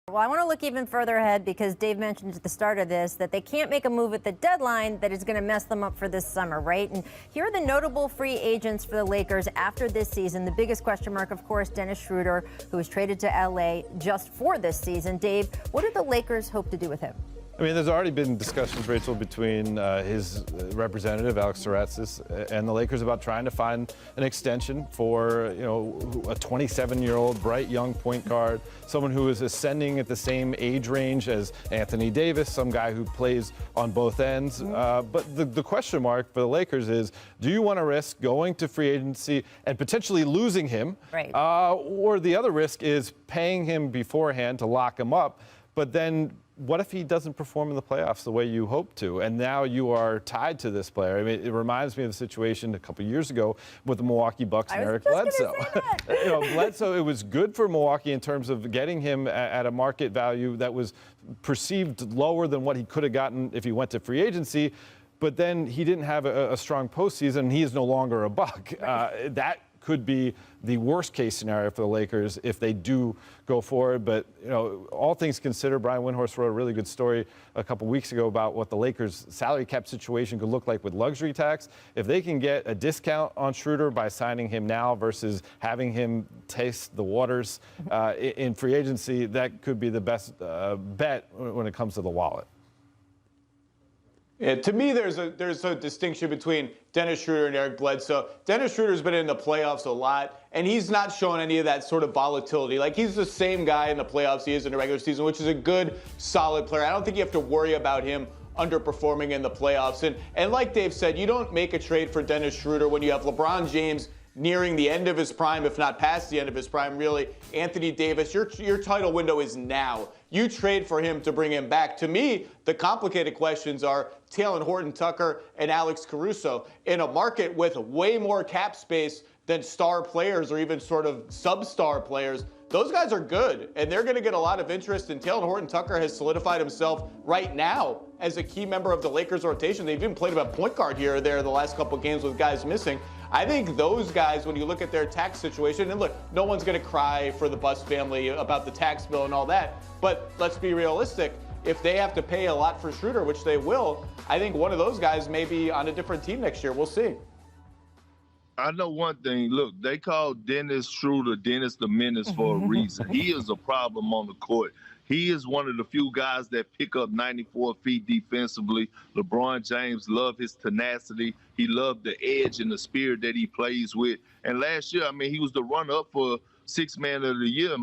Well, I want to look even further ahead because Dave mentioned at the start of this that they can't make a move at the deadline that is going to mess them up for this summer, right? And here are the notable free agents for the Lakers after this season. The biggest question mark, of course, Dennis Schröder, who was traded to L.A. just for this season. Dave, what do the Lakers hope to do with him? I mean, there's already been discussions, Rachel, between his representative, Alex Schröder, and the Lakers about trying to find an extension for, a 27-year-old bright young point guard, someone who is ascending at the same age range as Anthony Davis, some guy who plays on both ends. But the question mark for the Lakers is, do you want to risk going to free agency and potentially losing him? Right. Or the other risk is paying him beforehand to lock him up, but then what if he doesn't perform in the playoffs the way you hope to? And now you are tied to this player. I mean, it reminds me of the situation a couple years ago with the Milwaukee Bucks and Eric Bledsoe. Bledsoe, it was good for Milwaukee in terms of getting him at a market value that was perceived lower than what he could have gotten if he went to free agency. But then he didn't have a strong postseason, and he is no longer a Buck. That could be the worst case scenario for the Lakers if they do go forward. But, all things considered, Brian Windhorst wrote a really good story a couple weeks ago about what the Lakers' salary cap situation could look like with luxury tax. If they can get a discount on Schröder by signing him now versus having him taste the waters in free agency, that could be the best bet when it comes to the wallet. Yeah, to me, there's a distinction between Dennis Schröder and Eric Bledsoe. Dennis Schröder's been in the playoffs a lot, and he's not showing any of that sort of volatility. Like, he's the same guy in the playoffs he is in the regular season, which is a good, solid player. I don't think you have to worry about him underperforming in the playoffs. And like Dave said, you don't make a trade for Dennis Schröder when you have LeBron James nearing the end of his prime, if not past the end of his prime, really. Anthony Davis, your title window is now. You trade for him to bring him back. To me, the complicated questions are Talen Horton-Tucker and Alex Caruso in a market with way more cap space than star players or even sort of sub-star players. Those guys are good, and they're going to get a lot of interest, and Talen Horton-Tucker has solidified himself right now as a key member of the Lakers rotation. They've even played about point guard here or there the last couple of games with guys missing. I think those guys, when you look at their tax situation, and look, no one's going to cry for the Buss family about the tax bill and all that, but let's be realistic. If they have to pay a lot for Schröder, which they will, I think one of those guys may be on a different team next year. We'll see. I know one thing. Look, they call Dennis Schröder Dennis the Menace for a reason. He is a problem on the court. He is one of the few guys that pick up 94 feet defensively. LeBron James loved his tenacity. He loved the edge and the spirit that he plays with. And last year, I mean, he was the runner-up for Sixth Man of the Year,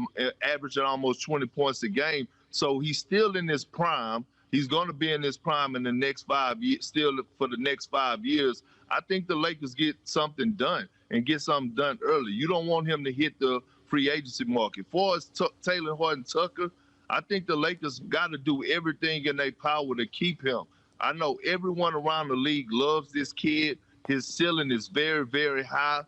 averaging almost 20 points a game. So he's still in his prime. He's going to be in his prime in the next 5 years, still for the next 5 years. I think the Lakers get something done and get something done early. You don't want him to hit the free agency market. For us, Talen Horton-Tucker, I think the Lakers got to do everything in their power to keep him. I know everyone around the league loves this kid. His ceiling is very, very high.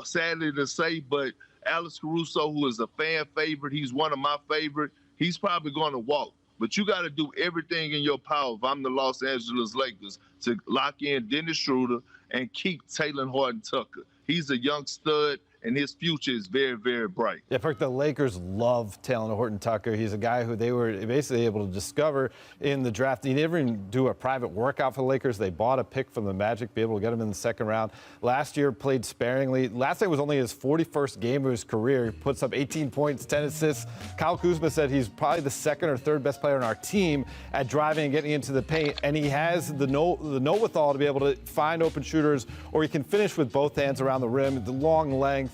Sadly to say, but Alex Caruso, who is a fan favorite, he's one of my favorite, he's probably going to walk. But you got to do everything in your power, if I'm the Los Angeles Lakers, to lock in Dennis Schröder and keep Talen Horton-Tucker. He's a young stud, and his future is very, very bright. Yeah, Perk, the Lakers love Talen Horton-Tucker. He's a guy who they were basically able to discover in the draft. He never even do a private workout for the Lakers. They bought a pick from the Magic, be able to get him in the second round. Last year, played sparingly. Last night was only his 41st game of his career. He puts up 18 points, 10 assists. Kyle Kuzma said he's probably the second or third best player on our team at driving and getting into the paint, and he has the know-withal to be able to find open shooters, or he can finish with both hands around the rim, the long length,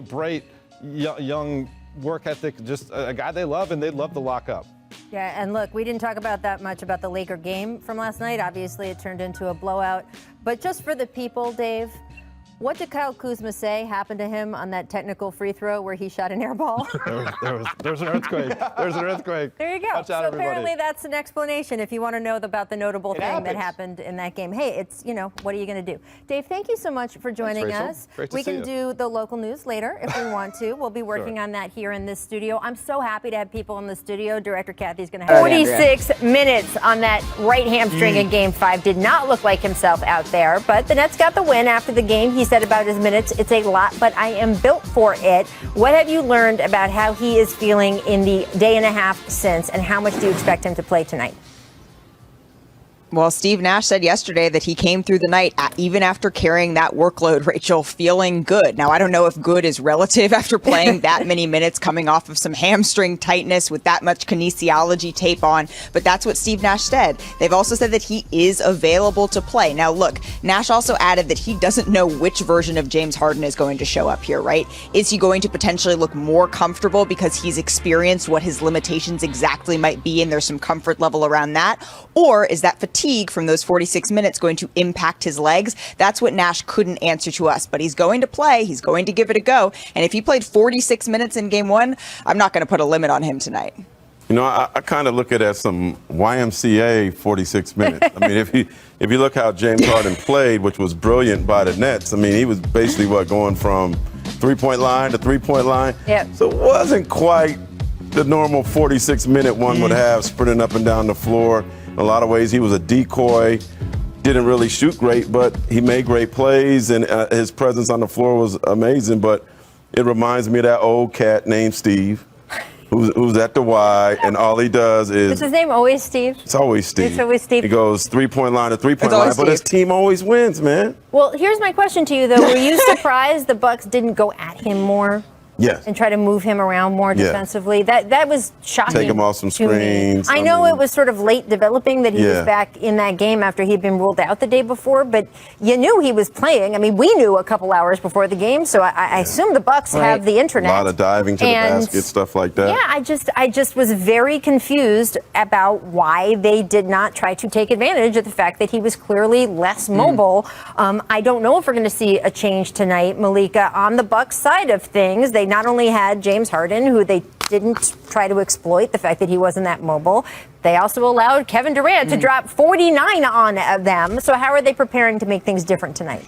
bright, young work ethic, just a guy they love, and they'd love to lock up. Yeah, and look, we didn't talk about that much about the Laker game from last night. Obviously, it turned into a blowout. But just for the people, Dave, what did Kyle Kuzma say happened to him on that technical free throw where he shot an air ball? There's an earthquake. There's an earthquake. There you go. Watch out, so apparently everybody. that's an explanation if you want to know about the notable thing that happened in that game. Hey, it's, what are you going to do? Dave, thank you so much for joining us. Great to we see can you. do the local news later if we want to. We'll be working on that here in this studio. I'm so happy to have people in the studio. Director Kathy's going to have 46 minutes on that right hamstring in Game 5. Did not look like himself out there, but the Nets got the win after the game. He said said about his minutes. It's a lot, but I am built for it. What have you learned about how he is feeling in the day and a half since, and how much do you expect him to play tonight? Well, Steve Nash said yesterday that he came through the night, even after carrying that workload, Rachel, feeling good. Now, I don't know if good is relative after playing that many minutes, coming off of some hamstring tightness with that much kinesiology tape on, but that's what Steve Nash said. They've also said that he is available to play. Now, look, Nash also added that he doesn't know which version of James Harden is going to show up here, right? Is he going to potentially look more comfortable because he's experienced what his limitations exactly might be, and there's some comfort level around that? Or is that fatigue from those 46 minutes going to impact his legs? That's what Nash couldn't answer to us, but he's going to play. He's going to give it a go. And if he played 46 minutes in game one, I'm not going to put a limit on him tonight. You know, I kind of look at it as some YMCA 46 minutes. I mean, if you look how James Harden played, which was brilliant by the Nets, I mean, he was basically, going from three-point line to three-point line. Yep. So it wasn't quite the normal 46-minute one would have, sprinting up and down the floor. In a lot of ways, he was a decoy, didn't really shoot great, but he made great plays, and his presence on the floor was amazing. But it reminds me of that old cat named Steve, who's at the Y, and all he does is... Is his name always Steve? It's always Steve. It's always Steve. He goes three-point line to three-point line, but his team always wins, man. Well, here's my question to you, though. Were you surprised the Bucks didn't go at him more? Yes. And try to move him around more defensively? That was shocking. Take him off some screens. I know it was sort of late developing that he was back in that game after he'd been ruled out the day before, but you knew he was playing. I mean, we knew a couple hours before the game, so I assume the Bucks have the internet. A lot of diving to the basket, stuff like that. Yeah, I just was very confused about why they did not try to take advantage of the fact that he was clearly less mobile. I don't know if we're going to see a change tonight, Malika, on the Bucks side of things. They not only had James Harden, who they didn't try to exploit the fact that he wasn't that mobile. They also allowed Kevin Durant to drop 49 on them. So how are they preparing to make things different tonight?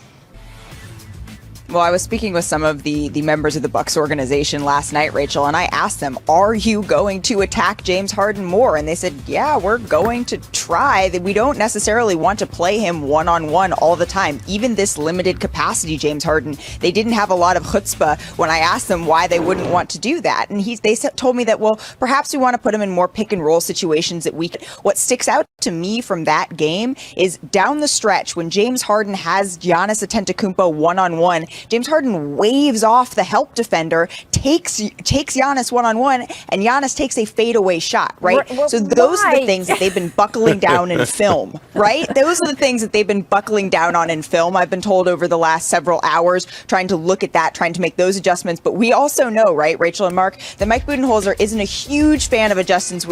Well, I was speaking with some of the members of the Bucks organization last night, Rachel, and I asked them, are you going to attack James Harden more? And they said, yeah, we're going to try. That we don't necessarily want to play him one-on-one all the time. Even this limited capacity, James Harden, they didn't have a lot of chutzpah when I asked them why they wouldn't want to do that. And they told me that, well, perhaps we want to put him in more pick-and-roll situations that we can. What sticks out to me from that game is down the stretch when James Harden has Giannis Antetokounmpo one-on-one, James Harden waves off the help defender, takes Giannis one-on-one, and Giannis takes a fadeaway shot, right? Well, so those are the things that they've been buckling down in film, right? Those are the things that they've been buckling down on in film, I've been told, over the last several hours, trying to look at that, trying to make those adjustments. But we also know, right, Rachel and Mark, that Mike Budenholzer isn't a huge fan of adjustments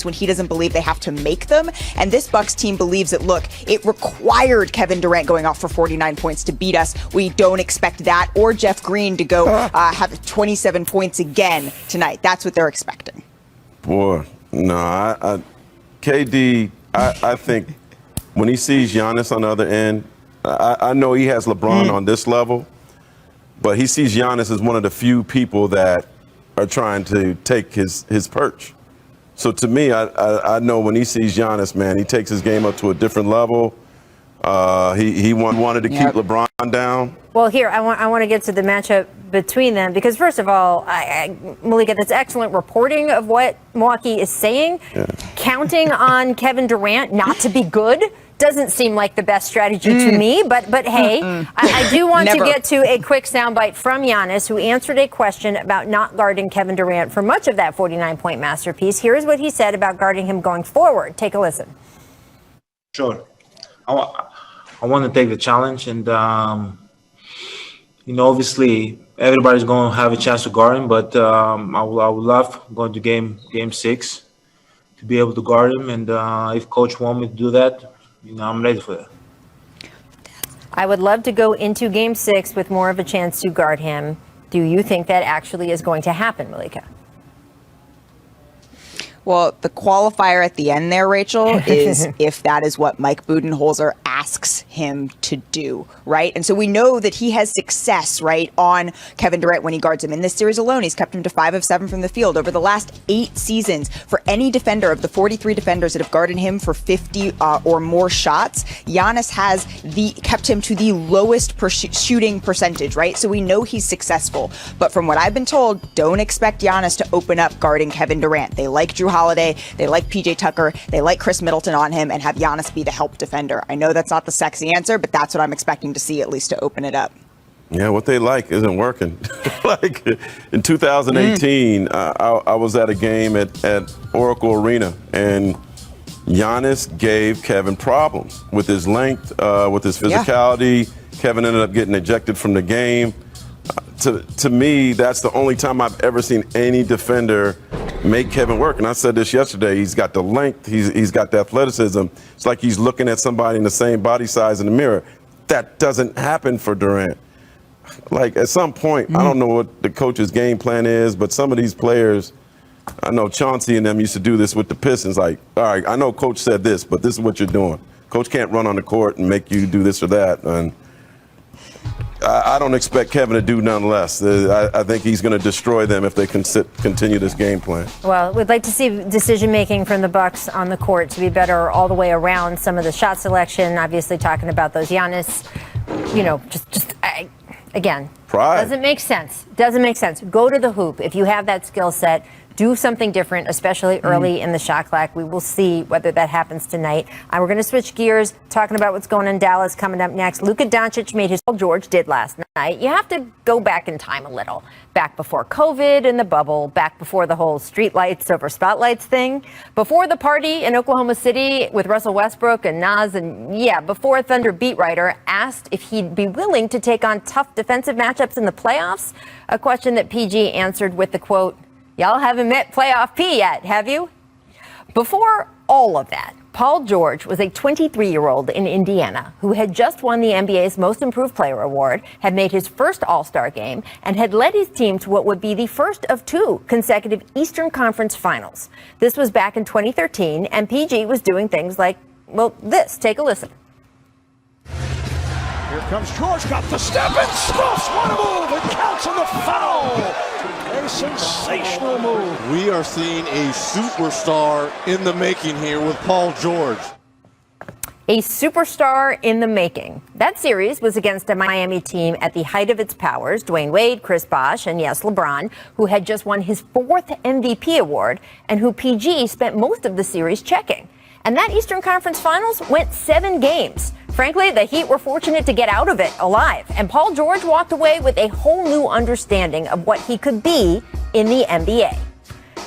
when he doesn't believe they have to make them. And this Bucks team believes that, look, it required Kevin Durant going off for 49 points to beat us. We don't expect that, or Jeff Green to go have 27 points again tonight. That's what they're expecting. Boy, no, KD, I think when he sees Giannis on the other end, I know he has LeBron on this level, but he sees Giannis as one of the few people that are trying to take his perch. So to me, I know when he sees Giannis, man, he takes his game up to a different level. He wanted to keep LeBron down. Well, here, I want to get to the matchup between them because, first of all, Malika, that's excellent reporting of what Milwaukee is saying. Yeah. Counting on Kevin Durant not to be good doesn't seem like the best strategy to me, but hey, I do want to get to a quick soundbite from Giannis, who answered a question about not guarding Kevin Durant for much of that 49-point masterpiece. Here's what he said about guarding him going forward. Take a listen. Sure. I want to take the challenge, and obviously everybody's going to have a chance to guard him, but I would love going to game 6 to be able to guard him, and if coach wants me to do that, I'm ready for that. I would love to go into game 6 with more of a chance to guard him. Do you think that actually is going to happen, Malika? Well, the qualifier at the end there, Rachel, is if that is what Mike Budenholzer asks him to do, right? And so we know that he has success, right, on Kevin Durant when he guards him. In this series alone, he's kept him to 5 of 7 from the field. Over the last 8 seasons, for any defender of the 43 defenders that have guarded him for 50 or more shots, Giannis has kept him to the lowest shooting percentage, right? So we know he's successful. But from what I've been told, don't expect Giannis to open up guarding Kevin Durant. They like Drew Holiday, they like PJ Tucker, they like Chris Middleton on him, and have Giannis be the help defender. I know that's not the sexy answer, but that's what I'm expecting to see, at least to open it up. Yeah, what they like isn't working. Like in 2018, I was at a game at Oracle Arena, and Giannis gave Kevin problems with his length, with his physicality. Yeah. Kevin ended up getting ejected from the game. To me, that's the only time I've ever seen any defender make Kevin work. And I said this yesterday, he's got the length, he's got the athleticism. It's like he's looking at somebody in the same body size in the mirror. That doesn't happen for Durant. Like, at some point, I don't know what the coach's game plan is, but some of these players, I know Chauncey and them used to do this with the Pistons. Like, all right, I know coach said this, but this is what you're doing. Coach can't run on the court and make you do this or that. And I don't expect Kevin to do none less. I think he's going to destroy them if they continue this game plan. Well, we'd like to see decision-making from the Bucks on the court to be better all the way around. Some of the shot selection, obviously talking about those Giannis, again, pride. Doesn't make sense. Doesn't make sense. Go to the hoop. If you have that skill set, do something different, especially early in the shot clock. We will see whether that happens tonight. We're going to switch gears, talking about what's going on in Dallas coming up next. Luka Doncic made his Paul George did last night. You have to go back in time a little. Back before COVID and the bubble, back before the whole streetlights over spotlights thing, before the party in Oklahoma City with Russell Westbrook and Nas, and before Thunder beat writer asked if he'd be willing to take on tough defensive matchups in the playoffs, a question that PG answered with the quote, "Y'all haven't met playoff P yet, have you?" Before all of that, Paul George was a 23-year-old in Indiana who had just won the NBA's Most Improved Player award, had made his first All-Star game, and had led his team to what would be the first of 2 consecutive Eastern Conference finals. This was back in 2013, and PG was doing things like, this. Take a listen. Here comes George, got the step and stuffs one move and counts on the foul. A sensational move. We are seeing a superstar in the making here with Paul George. A superstar in the making. That series was against a Miami team at the height of its powers, Dwayne Wade, Chris Bosh, and yes, LeBron, who had just won his 4th MVP award and who PG spent most of the series checking. And that Eastern Conference Finals went 7 games. Frankly, the Heat were fortunate to get out of it alive, and Paul George walked away with a whole new understanding of what he could be in the NBA.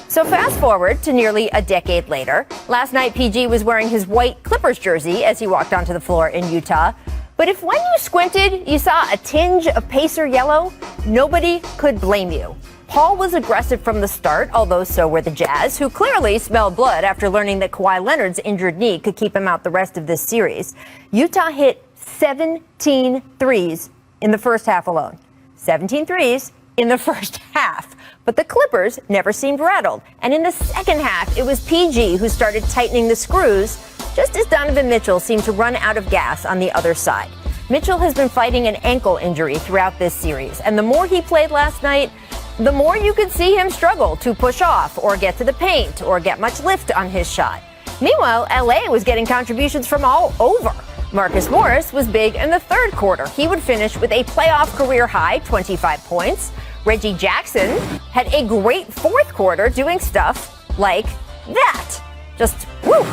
So fast forward to nearly a decade later. Last night, PG was wearing his white Clippers jersey as he walked onto the floor in Utah. But if when you squinted, you saw a tinge of Pacer yellow, nobody could blame you. Paul was aggressive from the start, although so were the Jazz, who clearly smelled blood after learning that Kawhi Leonard's injured knee could keep him out the rest of this series. Utah hit 17 threes in the first half alone. 17 threes in the first half. But the Clippers never seemed rattled. And in the second half, it was PG who started tightening the screws, just as Donovan Mitchell seemed to run out of gas on the other side. Mitchell has been fighting an ankle injury throughout this series, and the more he played last night, the more you could see him struggle to push off or get to the paint or get much lift on his shot. Meanwhile, LA was getting contributions from all over. Marcus Morris was big in the third quarter. He would finish with a playoff career high 25 points. Reggie Jackson had a great fourth quarter doing stuff like that. Just woo!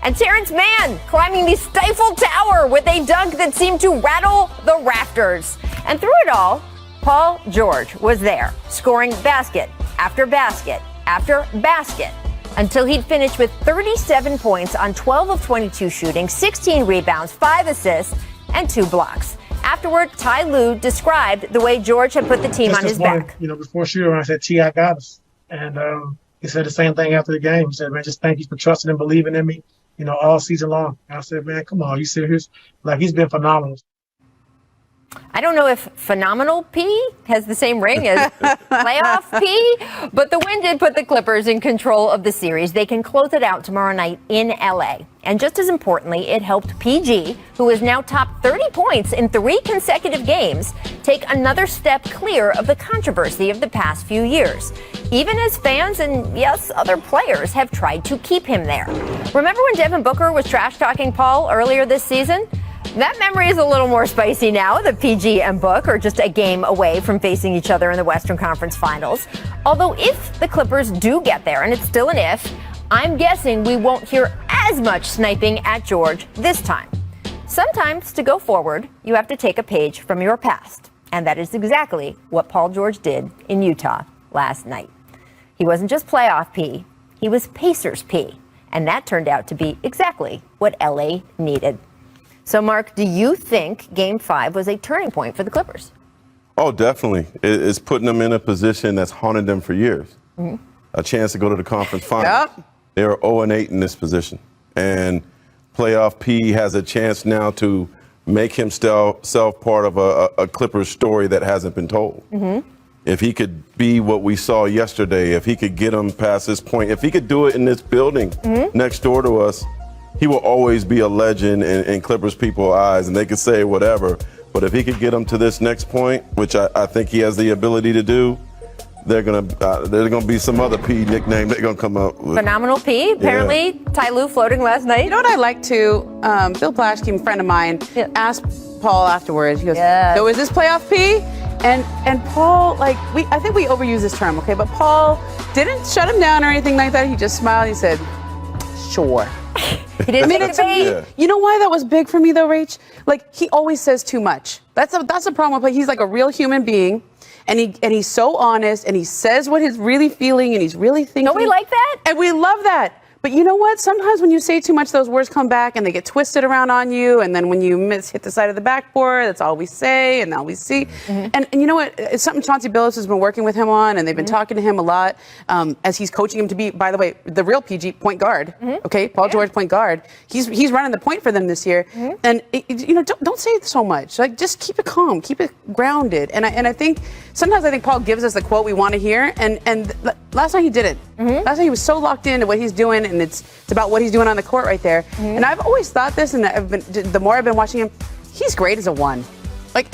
And Terrence Mann climbing the Stifle Tower with a dunk that seemed to rattle the rafters. And through it all, Paul George was there, scoring basket after basket after basket, until he'd finished with 37 points on 12 of 22 shooting, 16 rebounds, 5 assists, and 2 blocks. Afterward, Ty Lue described the way George had put the team on his back. Before shooting, I said, T, I got us. And he said the same thing after the game. He said, man, just thank you for trusting and believing in me, all season long. And I said, man, come on, you serious? Like, he's been phenomenal. I don't know if phenomenal P has the same ring as playoff P, but the win did put the Clippers in control of the series. They can close it out tomorrow night in LA. And just as importantly, it helped PG, who is now top 30 points in 3 consecutive games, take another step clear of the controversy of the past few years, even as fans and, yes, other players have tried to keep him there. Remember when Devin Booker was trash-talking Paul earlier this season? That memory is a little more spicy now that PG and Book are just a game away from facing each other in the Western Conference Finals. Although if the Clippers do get there, and it's still an if, I'm guessing we won't hear as much sniping at George this time. Sometimes to go forward, you have to take a page from your past. And that is exactly what Paul George did in Utah last night. He wasn't just playoff P, he was Pacers P. And that turned out to be exactly what LA needed. So, Mark, do you think Game 5 was a turning point for the Clippers? Oh, definitely. It's putting them in a position that's haunted them for years. Mm-hmm. A chance to go to the conference finals. Yep. They are 0-8 in this position. And playoff P has a chance now to make himself part of a Clippers story that hasn't been told. Mm-hmm. If he could be what we saw yesterday, if he could get them past this point, if he could do it in this building next door to us, he will always be a legend in Clippers people's eyes, and they could say whatever. But if he could get them to this next point, which I think he has the ability to do, there's gonna be some other P nickname they're gonna come up with. Phenomenal P. Apparently, Ty Lue floating last night. You know what I like too? Bill Plashkin, a friend of mine, asked Paul afterwards. He goes, "So is this playoff P?" And Paul, I think we overuse this term, okay? But Paul didn't shut him down or anything like that. He just smiled. He said, "Sure." He didn't make it big. You know why that was big for me though, Rach? He always says too much. That's a problem with him. He's like a real human being, and he's so honest, and he says what he's really feeling, and he's really thinking. Don't we like that? And we love that. But you know what? Sometimes when you say too much, those words come back and they get twisted around on you. And then when you hit the side of the backboard, that's all we say and all we see. Mm-hmm. And you know what? It's something Chauncey Billups has been working with him on, and they've been talking to him a lot as he's coaching him to be, by the way, the real PG point guard. Mm-hmm. Okay, Paul George point guard. He's running the point for them this year. Mm-hmm. And don't say so much. Just keep it calm, keep it grounded. And I think sometimes Paul gives us the quote we want to hear. And last night he did it. Mm-hmm. Last night he was so locked into what he's doing, and it's about what he's doing on the court right there. Mm-hmm. And I've always thought this, and the more I've been watching him, he's great as a one.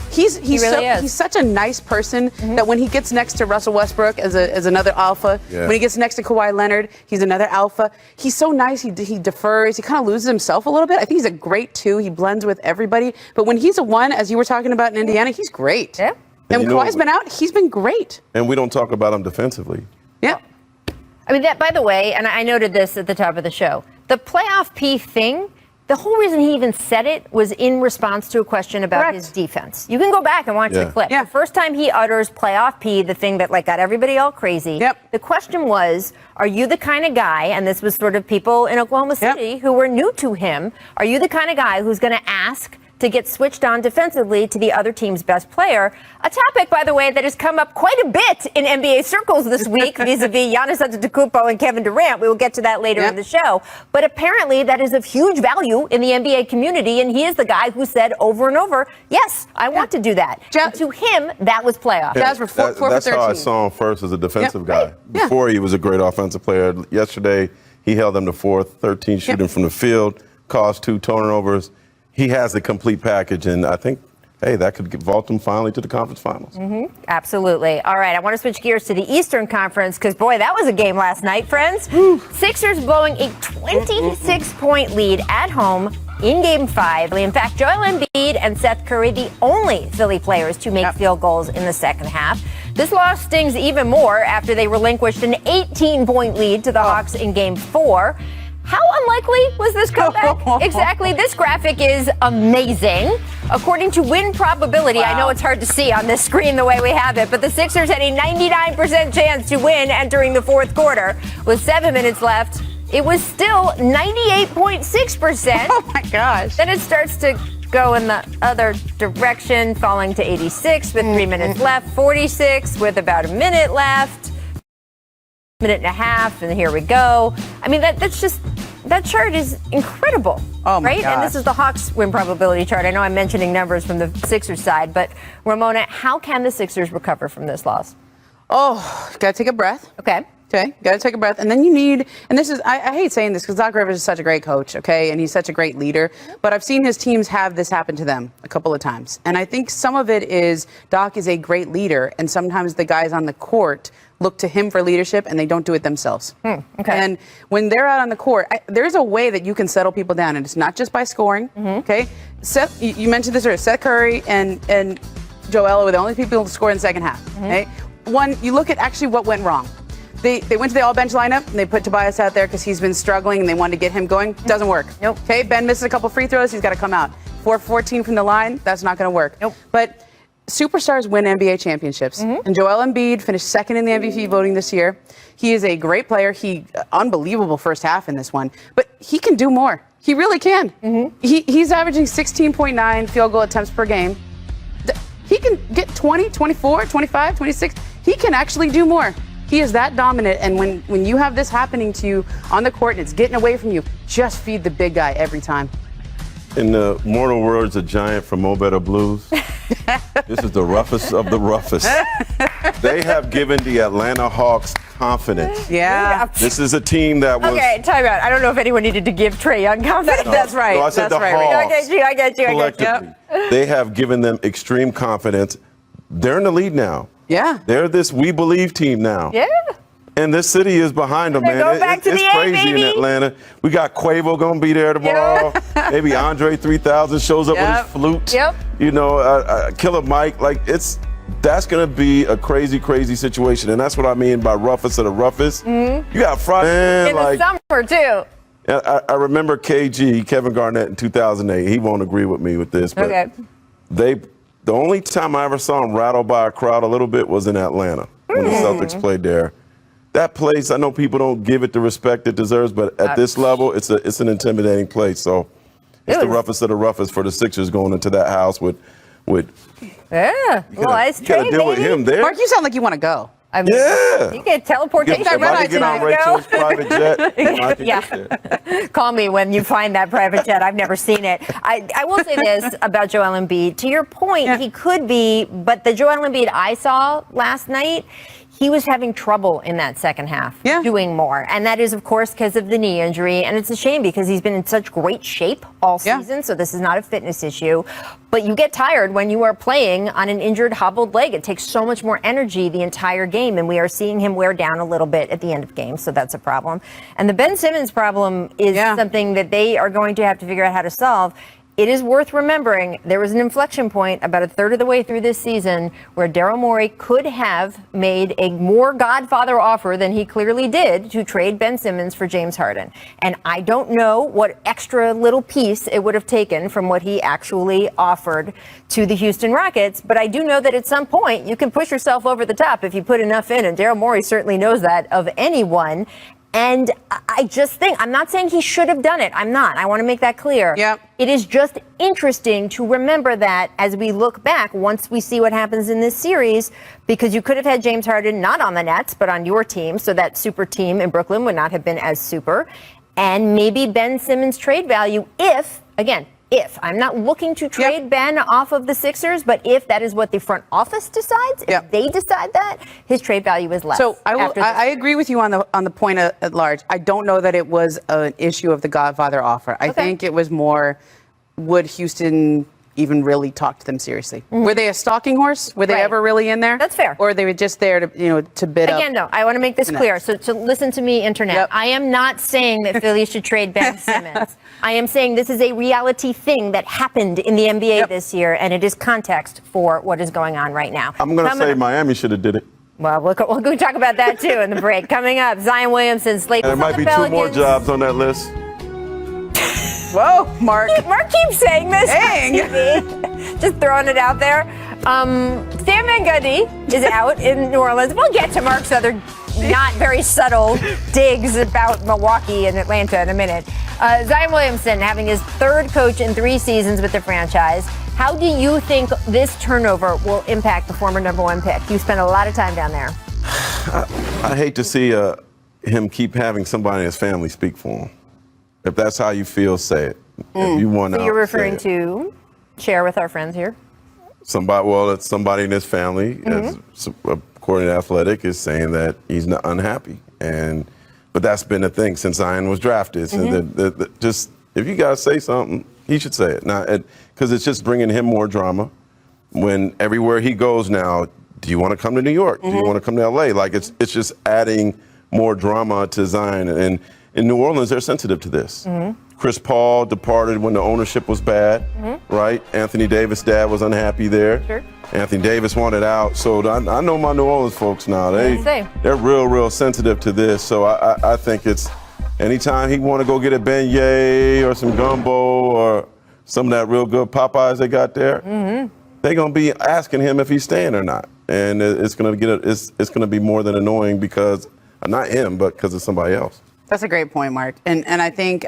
He's such a nice person that when he gets next to Russell Westbrook as another alpha, when he gets next to Kawhi Leonard, he's another alpha. He's so nice. He defers. He kind of loses himself a little bit. I think he's a great two. He blends with everybody. But when he's a one, as you were talking about in Indiana, he's great. Yeah. And when Kawhi's been out, he's been great. And we don't talk about him defensively. Yeah. I mean, that, by the way, and I noted this at the top of the show, the playoff P thing, the whole reason he even said it was in response to a question about his defense. You can go back and watch the clip. Yeah. The first time he utters playoff P, the thing that got everybody all crazy, the question was, are you the kind of guy, and this was sort of people in Oklahoma City who were new to him, are you the kind of guy who's going to ask to get switched on defensively to the other team's best player? A topic, by the way, that has come up quite a bit in NBA circles this week vis-a-vis Giannis Antetokounmpo and Kevin Durant. We will get to that later in the show. But apparently that is of huge value in the NBA community, and he is the guy who said over and over, yes, I want to do that. And to him, that was playoff. Yeah, that's how I saw him first as a defensive guy. Right. Before he was a great offensive player. Yesterday, he held them to 4th, 13 shooting from the field, caused 2 turnovers. He has the complete package, and I think, that could vault him finally to the conference finals. Mm-hmm. Absolutely. All right, I want to switch gears to the Eastern Conference because, boy, that was a game last night, friends. Sixers blowing a 26-point lead at home in Game 5. In fact, Joel Embiid and Seth Curry, the only Philly players to make field goals in the second half. This loss stings even more after they relinquished an 18-point lead to the Hawks in Game 4. How unlikely was this comeback? Exactly. This graphic is amazing. According to win probability, I know it's hard to see on this screen the way we have it, but the Sixers had a 99% chance to win entering the fourth quarter. With 7 minutes left, it was still 98.6%. Oh, my gosh. Then it starts to go in the other direction, falling to 86 with 3 minutes left, 46 with about a minute left. Minute and a half, and here we go. I mean, that's that chart is incredible. Oh, my right? gosh. And this is the Hawks win probability chart. I know I'm mentioning numbers from the Sixers side, but Ramona, how can the Sixers recover from this loss? Oh, gotta take a breath. Okay. Okay, got to take a breath. And then you need, and this is, I hate saying this because Doc Rivers is such a great coach, okay, and he's such a great leader, but I've seen his teams have this happen to them a couple of times. And I think some of it is Doc is a great leader, and sometimes the guys on the court look to him for leadership and they don't do it themselves. Okay. And when they're out on the court, there's a way that you can settle people down, and it's not just by scoring, okay? Seth, you mentioned this earlier, Seth Curry and Joel were the only people who scored in the second half, okay? One, you look at actually what went wrong. They went to the all-bench lineup, and they put Tobias out there because he's been struggling, and they wanted to get him going. Doesn't work. Nope. Okay, Ben misses a couple free throws. He's got to come out. 4-14 from the line. That's not going to work. Nope. But superstars win NBA championships, and Joel Embiid finished second in the MVP voting this year. He is a great player. Unbelievable first half in this one, but he can do more. He really can. He's averaging 16.9 field goal attempts per game. He can get 20, 24, 25, 26. He can actually do more. He is that dominant, and when you have this happening to you on the court and it's getting away from you, just feed the big guy every time. In the mortal words of Giant from Mo Better Blues, this is the roughest of the roughest. They have given the Atlanta Hawks confidence. Yeah. This is a team that was... Okay, time out. I don't know if anyone needed to give Trae Young confidence. That's right. No, I said That's the right. Hawks. I get you. Collectively, they have given them extreme confidence. They're in the lead now. Yeah. They're this We Believe team now. Yeah. And this city is behind them, They're man. going back to It's the A, crazy baby. in Atlanta. We got Quavo going to be there tomorrow. Maybe Andre 3000 shows up with his flute. Yep. You know, Killer Mike. Like, that's going to be a crazy, crazy situation. And that's what I mean by roughest of the roughest. You got Friday. In the summer, too. I remember KG, Kevin Garnett, in 2008. He won't agree with me with this, but the only time I ever saw him rattled by a crowd a little bit was in Atlanta when the Celtics played there. That place, I know people don't give it the respect it deserves, but at this level, it's an intimidating place. So it's the roughest of the roughest for the Sixers going into that house with Yeah. Well, it's you gotta Trae, deal with baby. him there. Mark, you sound like you want to go. I mean, Yeah. You get teleportation. If I could get on Rachel's private jet, I could get there. Call me when you find that private jet. I've never seen it. I will say this about Joel Embiid. To your point, he could be, but the Joel Embiid I saw last night, he was having trouble in that second half doing more. And that is, of course, because of the knee injury. And it's a shame because he's been in such great shape all season. So this is not a fitness issue. But you get tired when you are playing on an injured, hobbled leg. It takes so much more energy the entire game. And we are seeing him wear down a little bit at the end of games. So that's a problem. And the Ben Simmons problem is something that they are going to have to figure out how to solve. It is worth remembering there was an inflection point about a third of the way through this season where Daryl Morey could have made a more Godfather offer than he clearly did to trade Ben Simmons for James Harden. And I don't know what extra little piece it would have taken from what he actually offered to the Houston Rockets. But I do know that at some point you can push yourself over the top if you put enough in. And Daryl Morey certainly knows that of anyone. And I just think, I'm not saying he should have done it. I'm not. I want to make that clear. It is just interesting to remember that as we look back, once we see what happens in this series, because you could have had James Harden not on the Nets, but on your team. So that super team in Brooklyn would not have been as super. And maybe Ben Simmons' trade value, if I'm not looking to trade Ben off of the Sixers, but if that is what the front office decides, if they decide that, his trade value is less. So I agree with you on the point at large. I don't know that it was an issue of the Godfather offer. I think it was more, would Houston even really talk to them seriously? Were they a stalking horse? Were they ever really in there? That's fair. Or they were just there to bid up? Again, though, I want to make this clear. So listen to me, Internet. I am not saying that Philly should trade Ben Simmons. I am saying this is a reality thing that happened in the NBA this year, and it is context for what is going on right now. I'm going to say Miami should have did it. Well, we'll go talk about that, too, in the break. Coming up, Zion Williamson, Slate. And there might be two more jobs on that list. Whoa, Mark. Mark keeps saying this. Just throwing it out there. Sam Van Gundy is out in New Orleans. We'll get to Mark's other not very subtle digs about Milwaukee and Atlanta in a minute. Zion Williamson having his third coach in 3 seasons with the franchise. How do you think this turnover will impact the former #1 pick? You spent a lot of time down there. I hate to see him keep having somebody in his family speak for him. If that's how you feel, say it. If you want So you're out, referring say it. to share with our friends here. It's somebody in his family, according to Athletic, is saying that he's not unhappy. But that's been a thing since Zion was drafted. So just if you gotta say something, he should say it. Now, because it's just bringing him more drama. When everywhere he goes now, do you want to come to New York? Do you want to come to LA? Like it's just adding more drama to Zion. And in New Orleans, they're sensitive to this. Chris Paul departed when the ownership was bad, right? Anthony Davis' dad was unhappy there. Sure. Anthony Davis wanted out. So I know my New Orleans folks now. Same. They're real sensitive to this. So I think it's anytime he want to go get a beignet or some gumbo or some of that real good Popeyes they got there, they're gonna be asking him if he's staying or not, and it's gonna be more than annoying because not him, but because of somebody else. That's a great point, Mark. And I think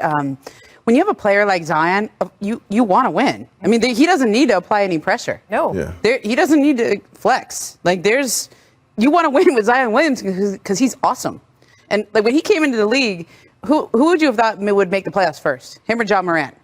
when you have a player like Zion, you want to win. I mean, he doesn't need to apply any pressure. No. Yeah. He doesn't need to flex. You want to win with Zion Williamson because he's awesome. And like when he came into the league, who would you have thought would make the playoffs first? Him or John Morant?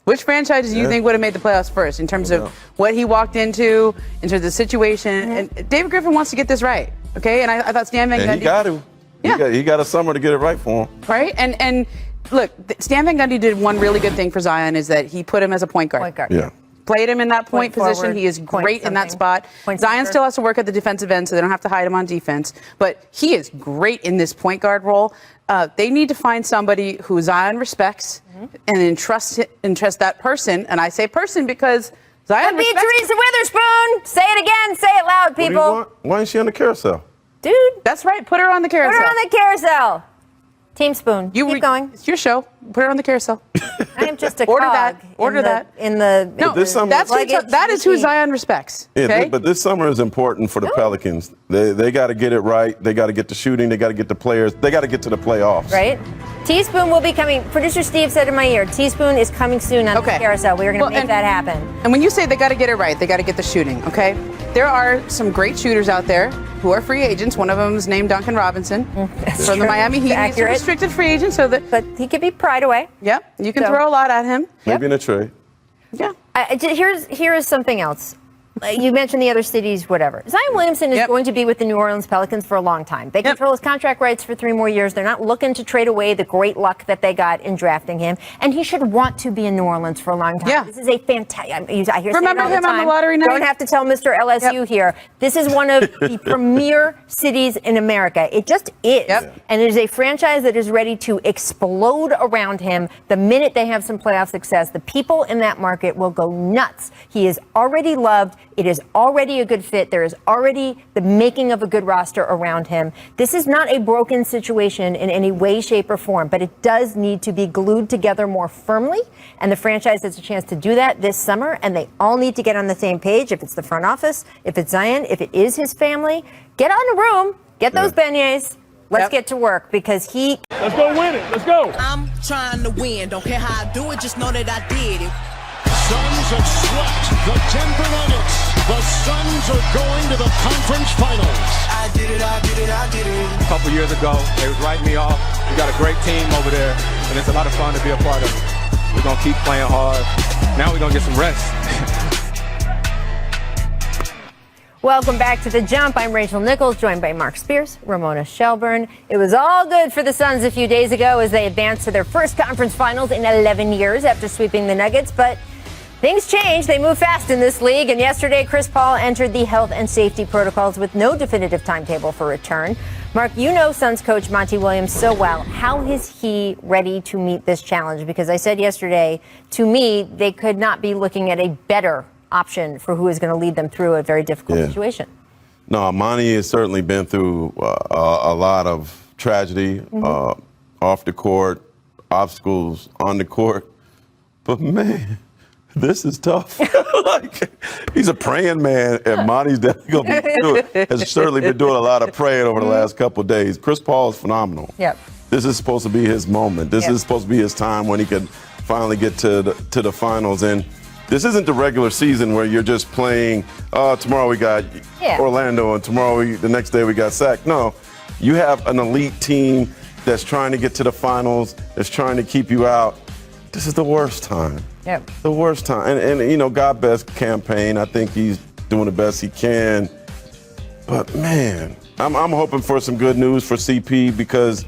Which franchise do you think would have made the playoffs first in terms of what he walked into, in terms of the situation? And David Griffin wants to get this right, okay? And I thought Stan Van Gundy... he got to. Yeah. He got a summer to get it right for him. Right? And look, Stan Van Gundy did one really good thing for Zion is that he put him as a point guard. Yeah. Played him in that point position. forward, He is point great in that something. spot. Point Zion center. still has to work at the defensive end, so they don't have to hide him on defense. But he is great in this point guard role. They need to find somebody who Zion respects and entrust that person. And I say person because Zion That'd be respects... Teresa Witherspoon. Say it again. Say it loud, What do you people. want? Why ain't she on the carousel? Dude, That's right. Put her on the put carousel. her on the carousel. Team Spoon. Keep going. It's your show. Put her on the carousel. I am just a Order cog that. Order in the, that. In the No, this summer- that is who Zion respects. Yeah, Okay? but this summer is important for the Pelicans. They got to get it right. They got to get the shooting. They got to get the players. They got to get to the playoffs. Right? Teaspoon will be coming. Producer Steve said in my ear, Teaspoon is coming soon on the carousel. We are going to make that happen. And when you say they got to get it right, they got to get the shooting, okay? There are some great shooters out there who are free agents. One of them is named Duncan Robinson from the Miami Heat. He's a restricted free agent, but he could be pried away. Yep, you can So- throw a lot at him. Maybe in a trade. Yeah. Here is something else. You mentioned the other cities, whatever. Zion Williamson is going to be with the New Orleans Pelicans for a long time. They control his contract rights for 3 more years. They're not looking to trade away the great luck that they got in drafting him. And he should want to be in New Orleans for a long time. Yeah. This is a fantastic. I hear Remember saying it all him the on the time. lottery night? Don't have to tell Mr. LSU here. This is one of the premier cities in America. It just is. And it is a franchise that is ready to explode around him the minute they have some playoff success. The people in that market will go nuts. He is already loved. It is already a good fit. There is already the making of a good roster around him. This is not a broken situation in any way, shape, or form, but it does need to be glued together more firmly. And the franchise has a chance to do that this summer. And they all need to get on the same page. If it's the front office, if it's Zion, if it is his family, get on a room, get those beignets. Let's get to work because he. Let's go win it. Let's go. I'm trying to win. Don't care how I do it. Just know that I did it. Suns have swept the Denver Nuggets. The Suns are going to the conference finals. I did it, I did it, I did it. A couple years ago, they was writing me off. We got a great team over there, and it's a lot of fun to be a part of. We're going to keep playing hard. Now we're going to get some rest. Welcome back to The Jump. I'm Rachel Nichols, joined by Mark Spears, Ramona Shelburne. It was all good for the Suns a few days ago as they advanced to their first conference finals in 11 years after sweeping the Nuggets, but things change. They move fast in this league, and yesterday Chris Paul entered the health and safety protocols with no definitive timetable for return. Mark, you know Suns coach Monty Williams so well. How is he ready to meet this challenge? Because I said yesterday, to me, they could not be looking at a better option for who is going to lead them through a very difficult situation. No, Monty has certainly been through a lot of tragedy off the court, obstacles on the court. But man, this is tough. He's a praying man, and Monty's definitely has certainly been doing a lot of praying over the last couple of days. Chris Paul is phenomenal. Yep. This is supposed to be his moment. This is supposed to be his time when he can finally get to the finals. And this isn't the regular season where you're just playing, tomorrow we got Orlando and the next day we got Sac. No, you have an elite team that's trying to get to the finals, that's trying to keep you out, this is the worst time. Yep. The worst time. And God bless campaign. I think he's doing the best he can. But, man, I'm hoping for some good news for CP because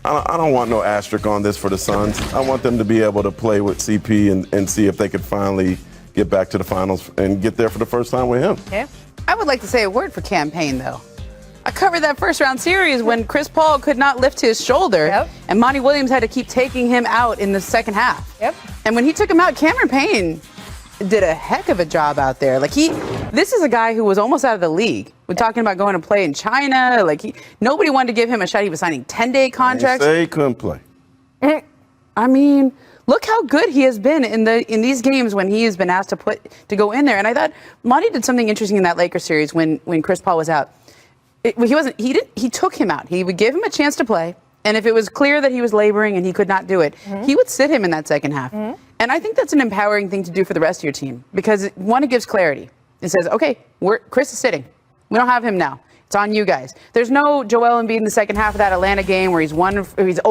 I don't want no asterisk on this for the Suns. I want them to be able to play with CP and see if they could finally get back to the finals and get there for the first time with him. Okay. I would like to say a word for campaign, though. I covered that first round series when Chris Paul could not lift his shoulder, and Monty Williams had to keep taking him out in the second half. Yep. And when he took him out, Cameron Payne did a heck of a job out there. This is a guy who was almost out of the league. We're talking about going to play in China. Nobody wanted to give him a shot. He was signing 10-day contracts. They say he couldn't play. I mean, look how good he has been in these games when he has been asked to go in there. And I thought Monty did something interesting in that Lakers series when Chris Paul was out. He took him out. He would give him a chance to play. And if it was clear that he was laboring and he could not do it, he would sit him in that second half. And I think that's an empowering thing to do for the rest of your team because one, it gives clarity. It says, okay, Chris is sitting. We don't have him now. It's on you guys. There's no Joel Embiid in the second half of that Atlanta game where he's 0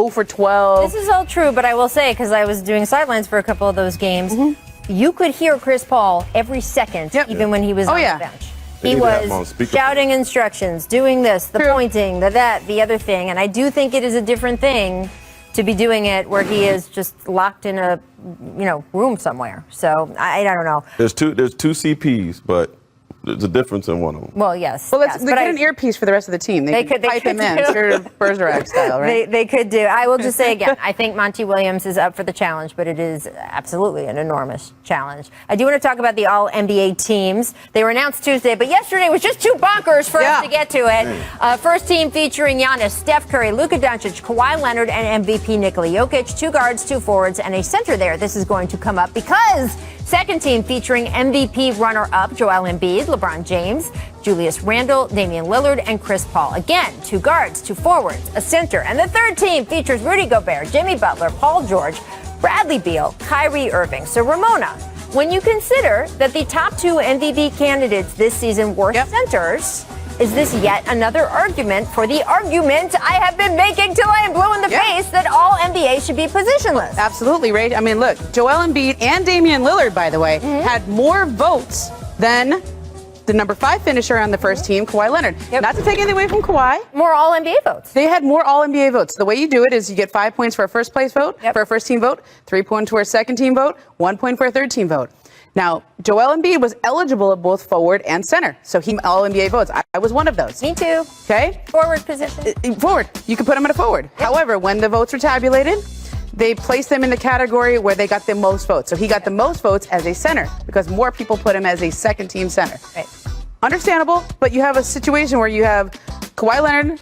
for 12. This is all true, but I will say, because I was doing sidelines for a couple of those games, you could hear Chris Paul every second, even when he was on the bench. He was shouting instructions, doing this, the pointing, the other thing. And I do think it is a different thing to be doing it where he is just locked in a room somewhere. So I don't know. There's two CPs, but there's a difference in one of them. Well, yes. Well, they get an earpiece for the rest of the team. They could pipe him in, sort of Bergerac style, right? They could do. I will just say again, I think Monty Williams is up for the challenge, but it is absolutely an enormous challenge. I do want to talk about the All-NBA teams. They were announced Tuesday, but yesterday was just too bonkers for us to get to it. First team featuring Giannis, Steph Curry, Luka Doncic, Kawhi Leonard, and MVP Nikola Jokic. 2 guards, 2 forwards, and a center there. This is going to come up because second team featuring MVP runner-up Joel Embiid, LeBron James, Julius Randle, Damian Lillard, and Chris Paul. Again, 2 guards, 2 forwards, a center. And the third team features Rudy Gobert, Jimmy Butler, Paul George, Bradley Beal, Kyrie Irving. So, Ramona, when you consider that the top 2 MVP candidates this season were centers, is this yet another argument for the argument I have been making till I am blue in the face that all NBA should be positionless? Absolutely, right? I mean, look, Joel Embiid and Damian Lillard, by the way, had more votes than the number 5 finisher on the first team, Kawhi Leonard. Not to take anything away from Kawhi. More All-NBA votes. They had more All-NBA votes. The way you do it is you get 5 points for a first place vote, for a first team vote, 3 points for a second team vote, 1 point for a third team vote. Now, Joel Embiid was eligible at both forward and center, so he All-NBA votes. I was one of those. Me too. Okay? Forward position. Forward. You could put him at a forward. However, when the votes were tabulated, they placed them in the category where they got the most votes. So he got the most votes as a center because more people put him as a second team center. Right. Understandable, but you have a situation where you have Kawhi Leonard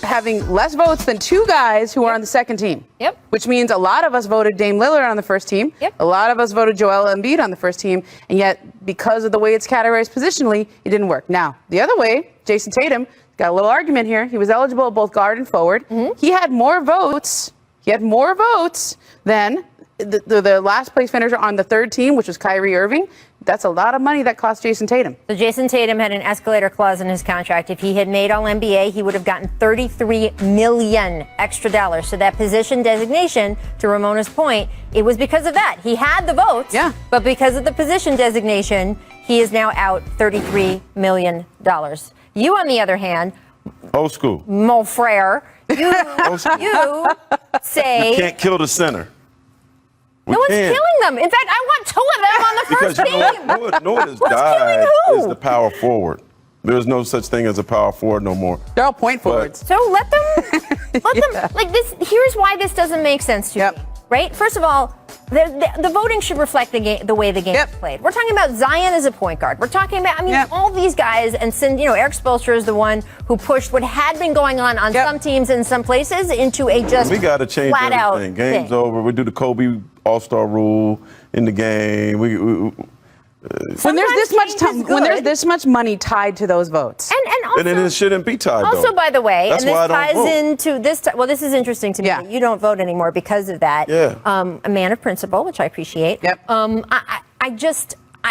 having less votes than 2 guys who are on the second team. Which means a lot of us voted Dame Lillard on the first team. A lot of us voted Joel Embiid on the first team. And yet, because of the way it's categorized positionally, it didn't work. Now, the other way, Jason Tatum got a little argument here. He was eligible at both guard and forward. He had more votes. Than the last place finisher on the third team, which was Kyrie Irving. That's a lot of money that cost Jason Tatum. So Jason Tatum had an escalator clause in his contract. If he had made All-NBA, he would have gotten $33 million extra dollars. So that position designation, to Ramona's point, it was because of that. He had the votes, but because of the position designation, he is now out $33 million. You, on the other hand, old school, mon frere, you say... You can't kill the center. No one's killing them. In fact, I want 2 of them on the first team. No one has died is the power forward. There's no such thing as a power forward no more. They're all point forwards. So let them, like this. Here's why this doesn't make sense to me, right? First of all, the voting should reflect the way the game is played. We're talking about Zion as a point guard. We're talking about, all these guys, and Eric Spoelstra is the one who pushed what had been going on some teams in some places into a just we got to change flat everything. Game's over. We do the Kobe All-Star rule in the game. When there's this much time, when there's this much money tied to those votes, and also, then it shouldn't be tied. Also, by the way, that's and this why ties into this. Well, this is interesting to me. That you don't vote anymore because of that. A man of principle, which I appreciate.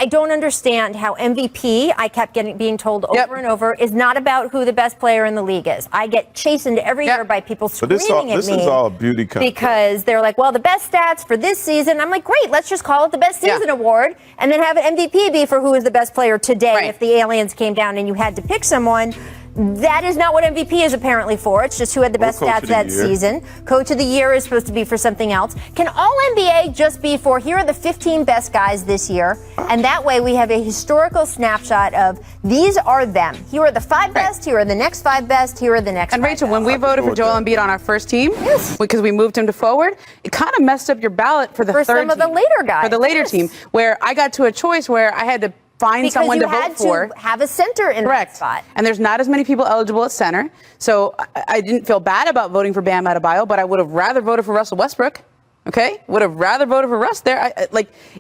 I don't understand how MVP, I kept being told over and over, is not about who the best player in the league is. I get chastened every year by people screaming at me. This is all a beauty contest. Because they're like, well, the best stats for this season. I'm like, great, let's just call it the best season award and then have an MVP be for who is the best player today if the aliens came down and you had to pick someone. That is not what MVP is apparently for. It's just who had the best stats that season. Coach of the year is supposed to be for something else. Can all NBA just be for here are the 15 best guys this year? And that way we have a historical snapshot of these are them. Here are the 5 best. Here are the next 5 best. Here are the next 5 Rachel, best. when we voted for Joel Embiid on our first team, because we moved him to forward, it kind of messed up your ballot for the third some of the later guys. For the later team, where I got to a choice where I had to find someone to vote for. Because you had to have a center in that spot. And there's not as many people eligible at center. So I didn't feel bad about voting for Bam Adebayo, but I would have rather voted for Russell Westbrook. Okay? Would have rather voted for Russ there.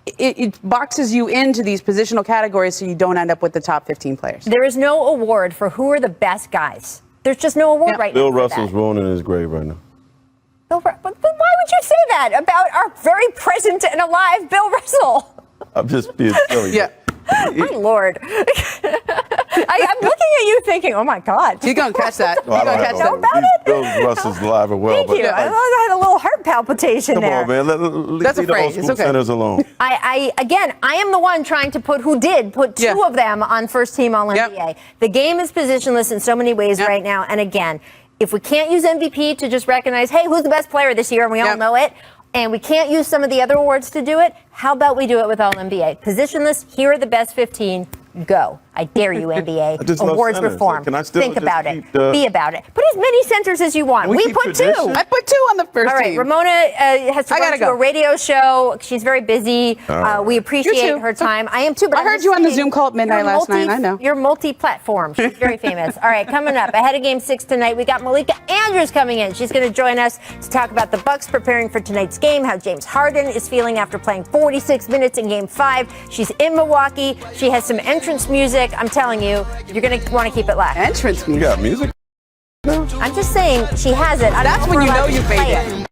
It boxes you into these positional categories so you don't end up with the top 15 players. There is no award for who are the best guys. There's just no award right now. Bill Russell's rolling in his grave right now. But why would you say that about our very present and alive Bill Russell? I'm just being silly. My Lord. I'm looking at you thinking, oh my God. He's going to catch that. Well, I don't know about it. Bill Russell's alive and well. Thank you. I had a little heart palpitation there. Come on, man. Leave the old school centers alone. I am the one trying to put 2 of them on first team All-NBA. The game is positionless in so many ways right now. And again, if we can't use MVP to just recognize, hey, who's the best player this year, and we all know it, and we can't use some of the other awards to do it, how about we do it with All-NBA? Positionless, here are the best 15. Go. I dare you, NBA. Awards reform. Can I still think about it. Be about it. Put as many centers as you want. We put 2. I put 2 on the first team. All right. Team. Ramona has to run to a radio show. She's very busy. We appreciate her time. I am too. But I heard you on the Zoom call at midnight last night. I know. You're multi-platform. She's very famous. All right. Coming up ahead of Game 6 tonight, we got Malika Andrews coming in. She's going to join us to talk about the Bucks preparing for tonight's game, how James Harden is feeling after playing 46 minutes in Game 5. She's in Milwaukee. She has some entrance music. I'm telling you, you're going to want to keep it live. Entrance music? You got music? I'm just saying she has it. That's when you know you made it.